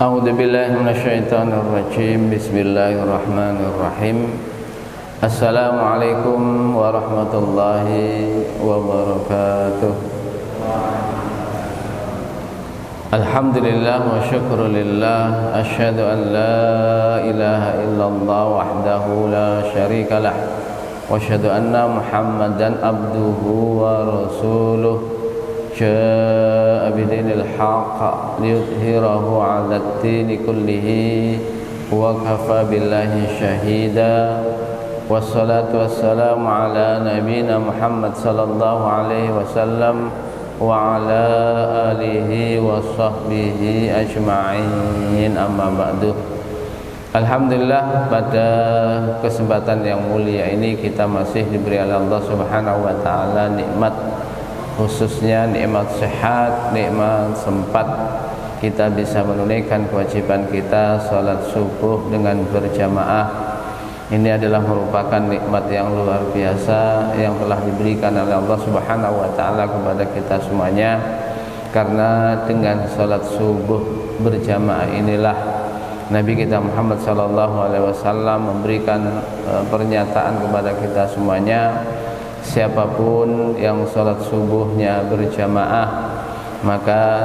A'udzu billahi minasyaitonir rajim. Bismillahirrahmanirrahim. Assalamualaikum warahmatullahi wabarakatuh. Alhamdulillah wa syukrulillah. Asyhadu an la ilaha illallah wahdahu la syarikalah wa asyhadu anna Muhammadan abduhu wa rasuluh. Jaa'a bidinil haqq liyudhhirahu 'ala ad-dini kullihi wa kafa billahi syahida. Wassalatu wassalamu ala nabiyyina Muhammad sallallahu alaihi wasallam wa ala alihi wa sahbihi ajma'in, amma ba'du. Alhamdulillah, pada kesempatan yang mulia ini kita masih diberi oleh Allah Subhanahu wa taala nikmat, khususnya nikmat sehat, nikmat sempat kita bisa menunaikan kewajiban kita salat subuh dengan berjamaah. Ini adalah merupakan nikmat yang luar biasa yang telah diberikan oleh Allah Subhanahu wa taala kepada kita semuanya. Karena dengan salat subuh berjamaah inilah Nabi kita Muhammad sallallahu alaihi wasallam memberikan pernyataan kepada kita semuanya, siapapun yang salat subuhnya berjamaah maka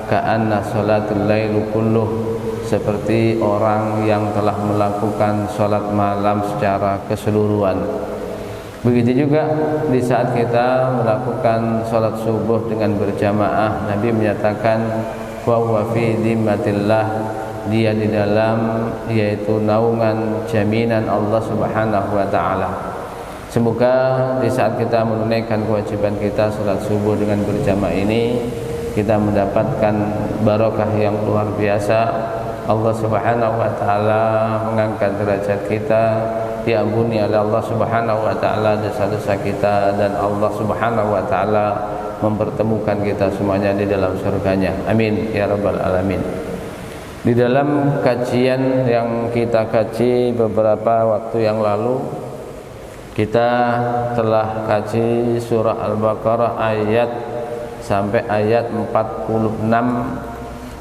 ka'anna salatul lail kulluh, seperti orang yang telah melakukan salat malam secara keseluruhan. Begitu juga di saat kita melakukan salat subuh dengan berjamaah, Nabi menyatakan wa huwa fi dhimmatillah, dia di dalam yaitu naungan jaminan Allah Subhanahu wa taala. Semoga di saat kita menunaikan kewajiban kita salat subuh dengan berjamaah ini, kita mendapatkan barokah yang luar biasa. Allah Subhanahu wa taala mengangkat derajat kita, diampuni oleh Allah Subhanahu wa taala dosa-dosa kita, dan Allah Subhanahu wa taala mempertemukan kita semuanya di dalam surganya. Amin ya rabbal alamin. Di dalam kajian yang kita kaji beberapa waktu yang lalu, kita telah kaji surah Al-Baqarah ayat sampai ayat 46.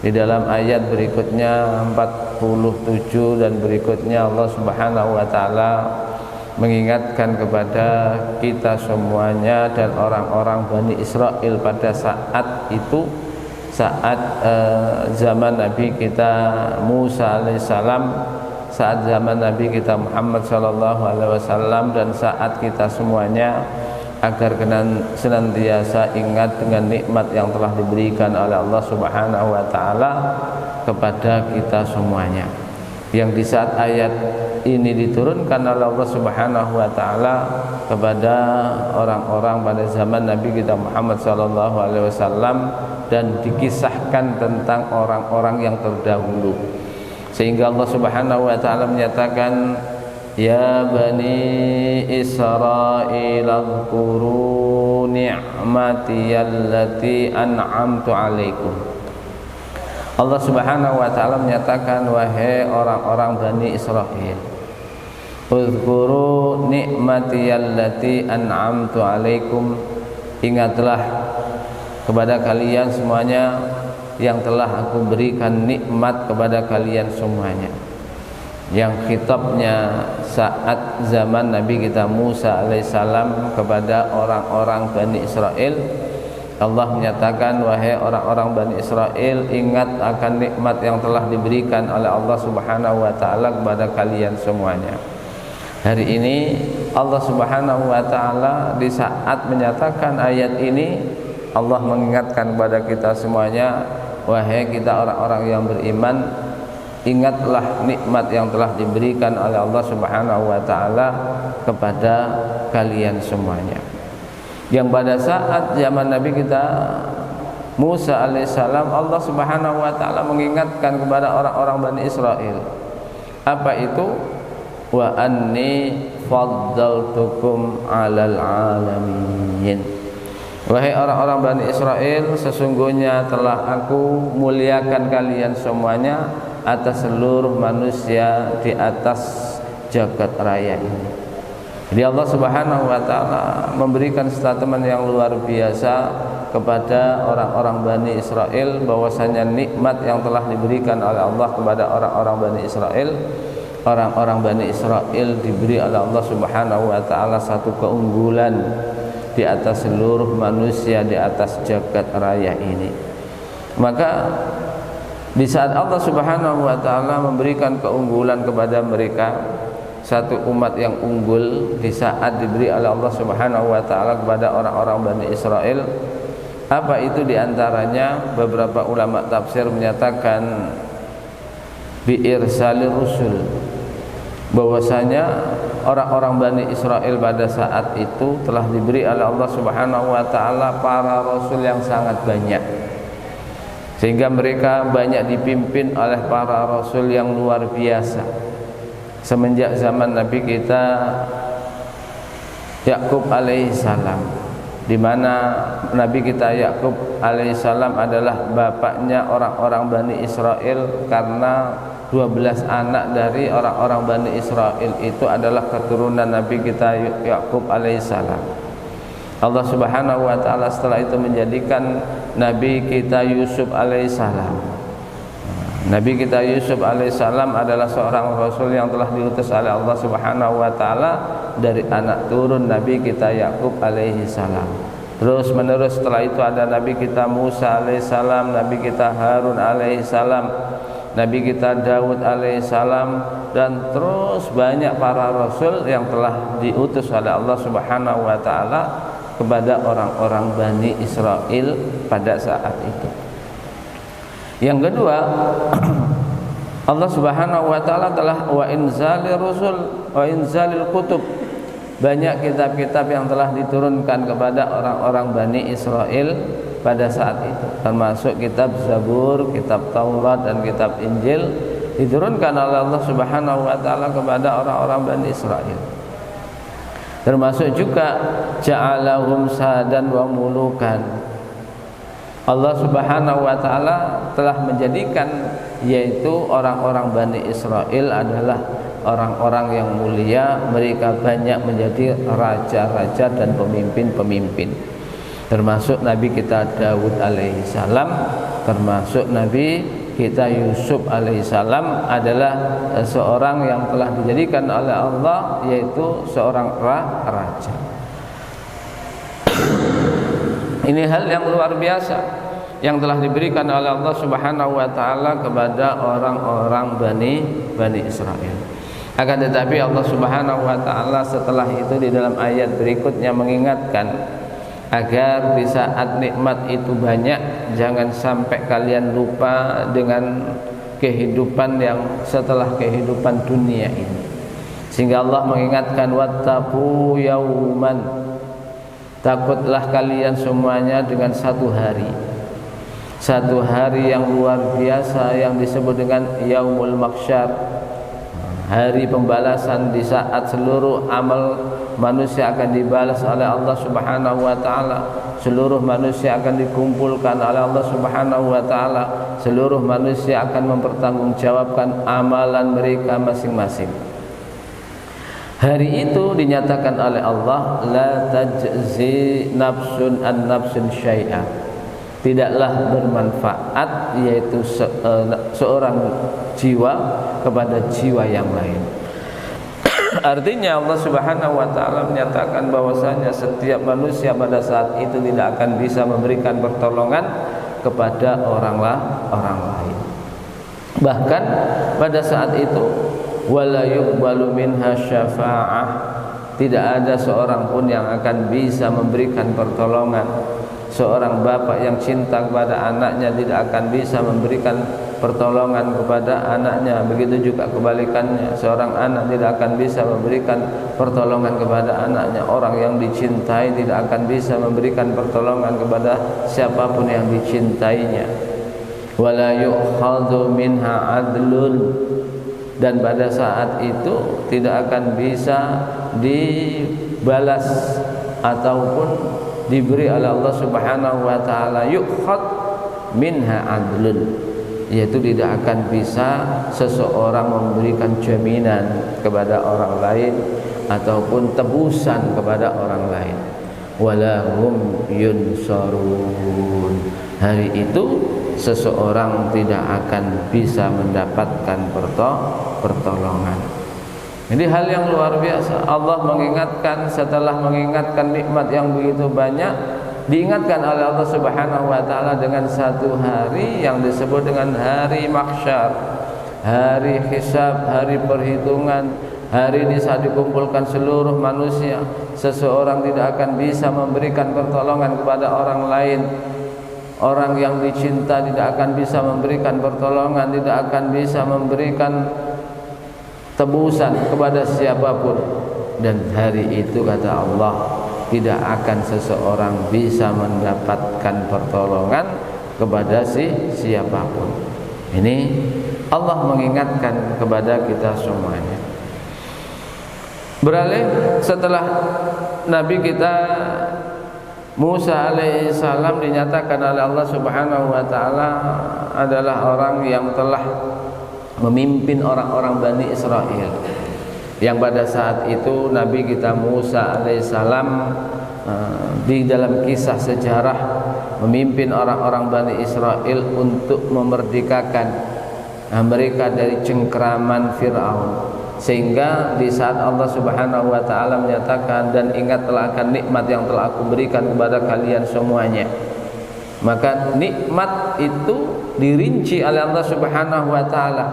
Di dalam ayat berikutnya 47 dan berikutnya Allah Subhanahu wa taala mengingatkan kepada kita semuanya dan orang-orang Bani Israel pada saat itu, saat zaman Nabi kita Musa alaihissalam, saat zaman Nabi kita Muhammad sallallahu alaihi wasallam, dan saat kita semuanya, agar senantiasa ingat dengan nikmat yang telah diberikan oleh Allah Subhanahu wa taala kepada kita semuanya. Yang di saat ayat ini diturunkan oleh Allah Subhanahu wa taala kepada orang-orang pada zaman Nabi kita Muhammad sallallahu alaihi wasallam, dan dikisahkan tentang orang-orang yang terdahulu, sehingga Allah Subhanahu wa taala menyatakan, ya bani Israil adhkuru ni'mati allati an'amtu alaikum. Allah Subhanahu wa taala menyatakan, wahai orang-orang Bani Israil, udhkuru ni'mati allati an'amtu alaikum, ingatlah kepada kalian semuanya yang telah aku berikan nikmat kepada kalian semuanya. Yang khitabnya saat zaman Nabi kita Musa alaihissalam kepada orang-orang Bani Israel, Allah menyatakan, wahai orang-orang Bani Israel, ingat akan nikmat yang telah diberikan oleh Allah Subhanahu wa taala kepada kalian semuanya. Hari ini Allah Subhanahu wa taala di saat menyatakan ayat ini, Allah mengingatkan kepada kita semuanya, wahai kita orang-orang yang beriman, ingatlah nikmat yang telah diberikan oleh Allah Subhanahu wa taala kepada kalian semuanya. Yang pada saat zaman Nabi kita Musa alaihissalam, Allah Subhanahu wa taala mengingatkan kepada orang-orang Bani Israel. Apa itu? Wa anni faddaltukum 'alal 'alamin. Wahai orang-orang Bani Israel, sesungguhnya telah aku muliakan kalian semuanya atas seluruh manusia di atas jagat raya ini. Jadi Allah Subhanahu wa taala memberikan statement yang luar biasa kepada orang-orang Bani Israel bahwasanya nikmat yang telah diberikan oleh Allah kepada orang-orang Bani Israel. Orang-orang Bani Israel diberi oleh Allah Subhanahu wa taala satu keunggulan di atas seluruh manusia di atas jagat raya ini. Maka di saat Allah Subhanahu wa taala memberikan keunggulan kepada mereka, satu umat yang unggul di saat diberi oleh Allah Subhanahu wa taala kepada orang-orang Bani Israel, apa itu diantaranya? Beberapa ulama tafsir menyatakan bi'irsalir rusul, bahwasanya orang-orang Bani Israel pada saat itu telah diberi oleh Allah Subhanahu wa taala para rasul yang sangat banyak, sehingga mereka banyak dipimpin oleh para rasul yang luar biasa. Semenjak zaman Nabi kita Yakub alaihissalam, di mana Nabi kita Yakub alaihissalam adalah bapaknya orang-orang Bani Israel, karena 12 anak dari orang-orang Bani Israel itu adalah keturunan Nabi kita Yakub alaihissalam. Allah Subhanahu wa taala setelah itu menjadikan Nabi kita Yusuf alaihissalam. Nabi kita Yusuf alaihissalam adalah seorang rasul yang telah diutus oleh Allah Subhanahu wa taala dari anak turun Nabi kita Yakub alaihissalam. Terus menerus setelah itu ada Nabi kita Musa alaihissalam, Nabi kita Harun alaihissalam, Nabi kita Daud alaihissalam, dan terus banyak para rasul yang telah diutus oleh Allah Subhanahu wa taala kepada orang-orang Bani Israel pada saat itu. Yang kedua, Allah Subhanahu wa taala telah wa inzalir rusul wa inzalil kutub. Banyak kitab-kitab yang telah diturunkan kepada orang-orang Bani Israel pada saat itu, termasuk kitab Zabur, kitab Taurat, dan kitab Injil diturunkan oleh Allah Subhanahu wa taala kepada orang-orang Bani Israel. Termasuk juga ja'alahum sadan wa mulukan. Allah Subhanahu wa taala telah menjadikan yaitu orang-orang Bani Israel adalah orang-orang yang mulia, mereka banyak menjadi raja-raja dan pemimpin-pemimpin. Termasuk Nabi kita Daud alaihissalam, termasuk Nabi kita Yusuf alaihissalam adalah seorang yang telah dijadikan oleh Allah yaitu seorang raja. Ini hal yang luar biasa yang telah diberikan oleh Allah Subhanahu wa taala kepada orang-orang Bani Israel. Akan tetapi Allah Subhanahu wa taala setelah itu di dalam ayat berikutnya mengingatkan agar di saat nikmat itu banyak, jangan sampai kalian lupa dengan kehidupan yang setelah kehidupan dunia ini. Sehingga Allah mengingatkan wattaqu yauman, takutlah kalian semuanya dengan satu hari yang luar biasa yang disebut dengan yaumul mahsyar, hari pembalasan, di saat seluruh amal manusia akan dibalas oleh Allah Subhanahu wa taala. Seluruh manusia akan dikumpulkan oleh Allah Subhanahu wa taala. Seluruh manusia akan mempertanggungjawabkan amalan mereka masing-masing. Hari itu dinyatakan oleh Allah la tajzi nafsun an nafsin syai'a, tidaklah bermanfaat yaitu seorang jiwa kepada jiwa yang lain. Artinya Allah Subhanahu wa taala menyatakan bahwasanya setiap manusia pada saat itu tidak akan bisa memberikan pertolongan kepada orang lain. Bahkan pada saat itu wala yuqbalu minha syafa'ah, tidak ada seorang pun yang akan bisa memberikan pertolongan. Seorang bapak yang cinta kepada anaknya tidak akan bisa memberikan pertolongan kepada anaknya. Begitu juga kebalikannya, seorang anak tidak akan bisa memberikan pertolongan kepada anaknya. Orang yang dicintai tidak akan bisa memberikan pertolongan kepada siapapun yang dicintainya. Wala yu'khadhu minha adlun, dan pada saat itu tidak akan bisa dibalas ataupun diberi oleh Allah Subhanahu wa taala yukhad minha adlun, yaitu tidak akan bisa seseorang memberikan jaminan kepada orang lain ataupun tebusan kepada orang lain. wala hum yunsarun. Hari itu seseorang tidak akan bisa mendapatkan pertolongan. Jadi hal yang luar biasa. Allah mengingatkan, setelah mengingatkan nikmat yang begitu banyak, diingatkan oleh Allah Subhanahu wa taala dengan satu hari yang disebut dengan hari mahsyar, hari hisab, hari perhitungan. Hari ini saat dikumpulkan seluruh manusia, seseorang tidak akan bisa memberikan pertolongan kepada orang lain. Orang yang dicinta tidak akan bisa memberikan pertolongan, tidak akan bisa memberikan tebusan kepada siapapun. Dan hari itu kata Allah, tidak akan seseorang bisa mendapatkan pertolongan kepada siapapun. Ini Allah mengingatkan kepada kita semuanya. Beralih setelah Nabi kita Musa alaihissalam dinyatakan oleh Allah Subhanahu wa taala adalah orang yang telah memimpin orang-orang Bani Israel, yang pada saat itu Nabi kita Musa alaihissalam di dalam kisah sejarah memimpin orang-orang Bani Israel untuk memerdekakan mereka dari cengkeraman Fir'aun. Sehingga di saat Allah Subhanahu wa taala menyatakan, dan ingatlah akan nikmat yang telah aku berikan kepada kalian semuanya, maka nikmat itu dirinci oleh Allah Subhanahu wa taala.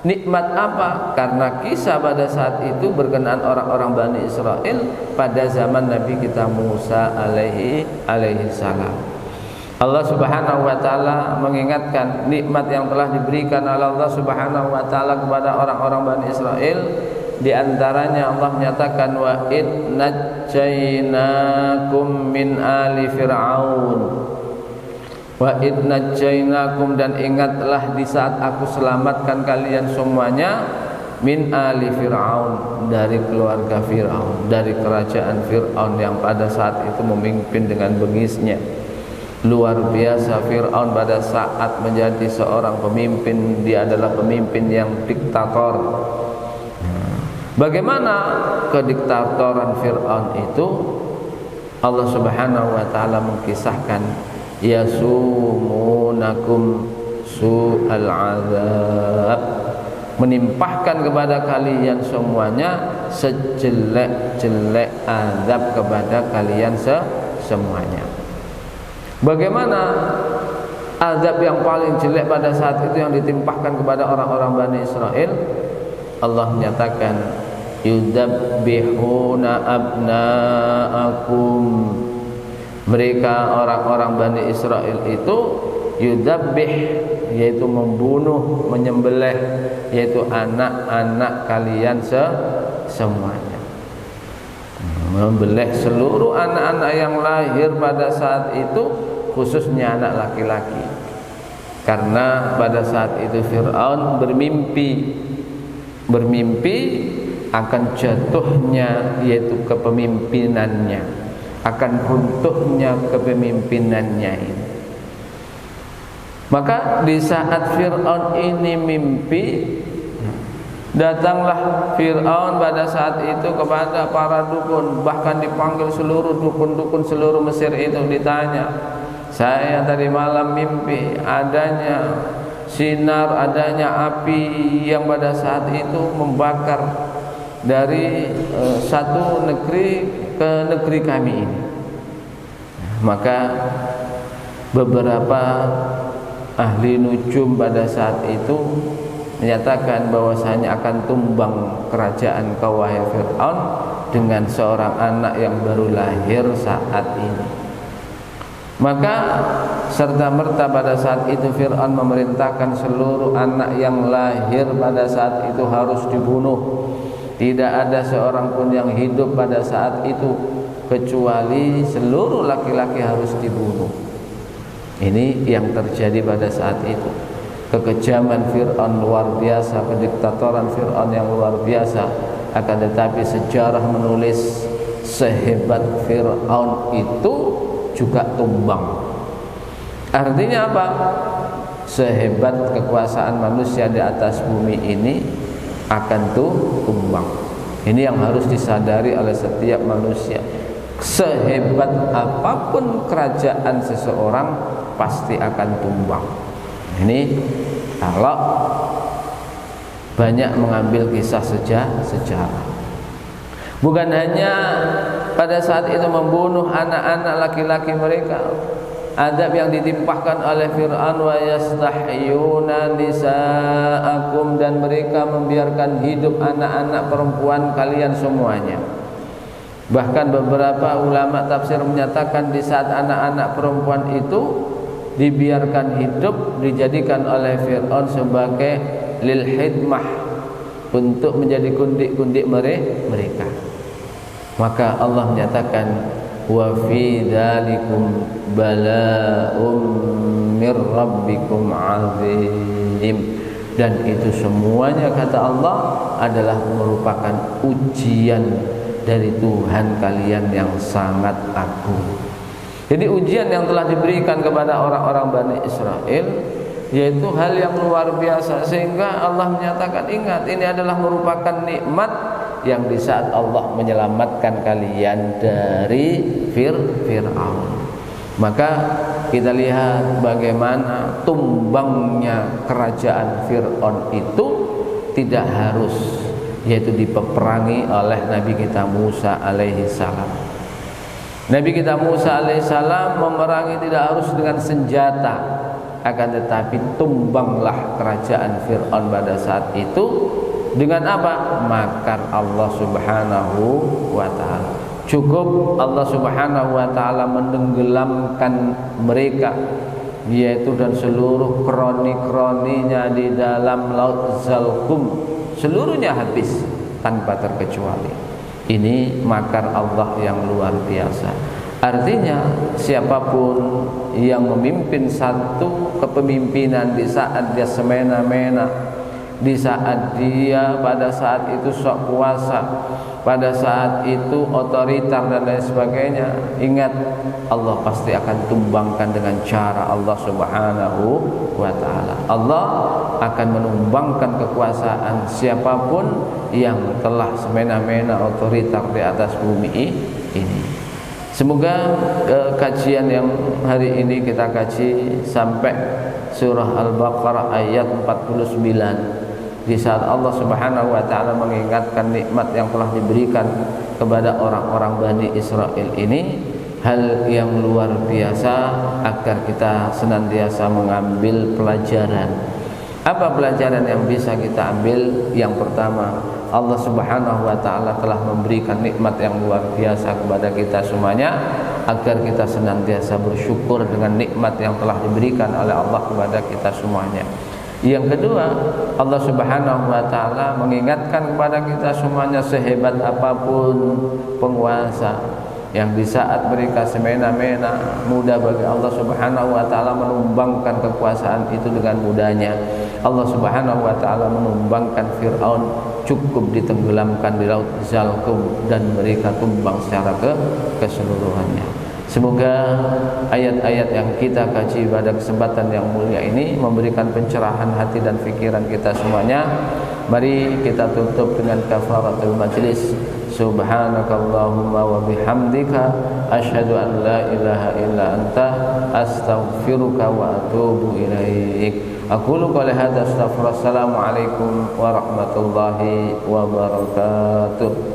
Nikmat apa? Karena kisah pada saat itu berkenaan orang-orang Bani Israel pada zaman Nabi kita Musa alaihi salam. Allah Subhanahu wa taala mengingatkan nikmat yang telah diberikan oleh Allah Subhanahu wa taala kepada orang-orang Bani Israel. Di antaranya Allah menyatakan, wa id najjainakum min ali fir'aun. Wa id najjainakum, dan ingatlah di saat aku selamatkan kalian semuanya, min ali fir'aun, dari keluarga Fir'aun, dari kerajaan Fir'aun yang pada saat itu memimpin dengan bengisnya. Luar biasa Fir'aun pada saat menjadi seorang pemimpin, dia adalah pemimpin yang diktator. Bagaimana kediktatoran Fir'aun itu? Allah Subhanahu wa taala mengkisahkan, yasumunakum su'al azab, menimpahkan kepada kalian semuanya sejelek-jelek azab kepada kalian semuanya. Bagaimana azab yang paling jelek pada saat itu yang ditimpahkan kepada orang-orang Bani Israel? Allah menyatakan, yudabbihuna abna'akum. Mereka orang-orang Bani Israel itu yudabbih, yaitu membunuh, menyembelih, yaitu anak-anak kalian semuanya. Membelih seluruh anak-anak yang lahir pada saat itu, khususnya anak laki-laki. Karena pada saat itu Fir'aun bermimpi akan jatuhnya, yaitu kepemimpinannya, akan runtuhnya kepemimpinannya ini. Maka di saat Fir'aun ini mimpi, datanglah Fir'aun pada saat itu kepada para dukun, bahkan dipanggil seluruh dukun-dukun seluruh Mesir itu, ditanya, saya tadi malam mimpi adanya sinar, adanya api yang pada saat itu membakar dari satu negeri ke negeri kami ini. Maka beberapa ahli nujum pada saat itu menyatakan bahwasanya akan tumbang kerajaan kau wahai Fir'aun dengan seorang anak yang baru lahir saat ini. Maka serta merta pada saat itu Fir'aun memerintahkan seluruh anak yang lahir pada saat itu harus dibunuh. Tidak ada seorang pun yang hidup pada saat itu, kecuali seluruh laki-laki harus dibunuh. Ini yang terjadi pada saat itu. Kekejaman Fir'aun luar biasa, kediktatoran Fir'aun yang luar biasa. Akan tetapi sejarah menulis sehebat Fir'aun itu juga tumbang. Artinya apa? Sehebat kekuasaan manusia di atas bumi ini akan tumbang. Ini yang harus disadari oleh setiap manusia. sehebat apapun kerajaan seseorang pasti akan tumbang. Ini kalau banyak mengambil kisah sejarah. Bukan hanya pada saat itu membunuh anak-anak laki-laki mereka, adab yang ditimpahkan oleh Fir'aun, wa yastahyuna nisa'akum, dan mereka membiarkan hidup anak-anak perempuan kalian semuanya. Bahkan beberapa ulama tafsir menyatakan di saat anak-anak perempuan itu dibiarkan hidup, dijadikan oleh Fir'aun sebagai lil hidmah, untuk menjadi kundik-kundik mereka. Maka Allah menyatakan wa fi dzalikum bala'um mir rabbikum azim, dan itu semuanya kata Allah adalah merupakan ujian dari Tuhan kalian yang sangat agung. Jadi ujian yang telah diberikan kepada orang-orang Bani Israel yaitu hal yang luar biasa, sehingga Allah menyatakan ingat, ini adalah merupakan nikmat yang di saat Allah menyelamatkan kalian dari Fir'aun. Maka kita lihat bagaimana tumbangnya kerajaan Fir'aun itu tidak harus, yaitu dipeperangi oleh Nabi kita Musa alaihi salam. Nabi kita Musa alaihi salam memerangi tidak harus dengan senjata, akan tetapi tumbanglah kerajaan Fir'aun pada saat itu dengan apa? Makar Allah Subhanahu wa ta'ala. Cukup Allah Subhanahu wa ta'ala menenggelamkan mereka, yaitu dan seluruh kroni-kroninya di dalam laut Zalqum, seluruhnya habis tanpa terkecuali. Ini makar Allah yang luar biasa. Artinya siapapun yang memimpin satu kepemimpinan di saat dia semena-mena, di saat dia pada saat itu sok kuasa, pada saat itu otoriter dan lain sebagainya, ingat Allah pasti akan tumbangkan dengan cara Allah Subhanahu wa ta'ala. Allah akan menumbangkan kekuasaan siapapun yang telah semena-mena otoriter di atas bumi ini. Semoga kajian yang hari ini kita kaji sampai surah Al-Baqarah ayat 49, di saat Allah Subhanahu wa ta'ala mengingatkan nikmat yang telah diberikan kepada orang-orang Bani Israel ini, hal yang luar biasa agar kita senantiasa mengambil pelajaran. Apa pelajaran yang bisa kita ambil? Yang pertama, Allah Subhanahu wa ta'ala telah memberikan nikmat yang luar biasa kepada kita semuanya, agar kita senantiasa bersyukur dengan nikmat yang telah diberikan oleh Allah kepada kita semuanya. Yang kedua, Allah Subhanahu wa ta'ala mengingatkan kepada kita semuanya, sehebat apapun penguasa, yang di saat mereka semena-mena, mudah bagi Allah Subhanahu wa ta'ala menumbangkan kekuasaan itu dengan mudahnya. Allah Subhanahu wa ta'ala menumbangkan Fir'aun, cukup ditenggelamkan di laut Zalqum, dan mereka tumbang secara keseluruhannya. Semoga ayat-ayat yang kita kaji pada kesempatan yang mulia ini memberikan pencerahan hati dan pikiran kita semuanya. Mari kita tutup dengan kafaratul majlis. Subhanakallahumma wa bihamdika asyhadu an la ilaha illa anta astaghfiruka wa atubu ilaik. Aqulu qali hadza astaghfirullah. Assalamualaikum warahmatullahi wabarakatuh.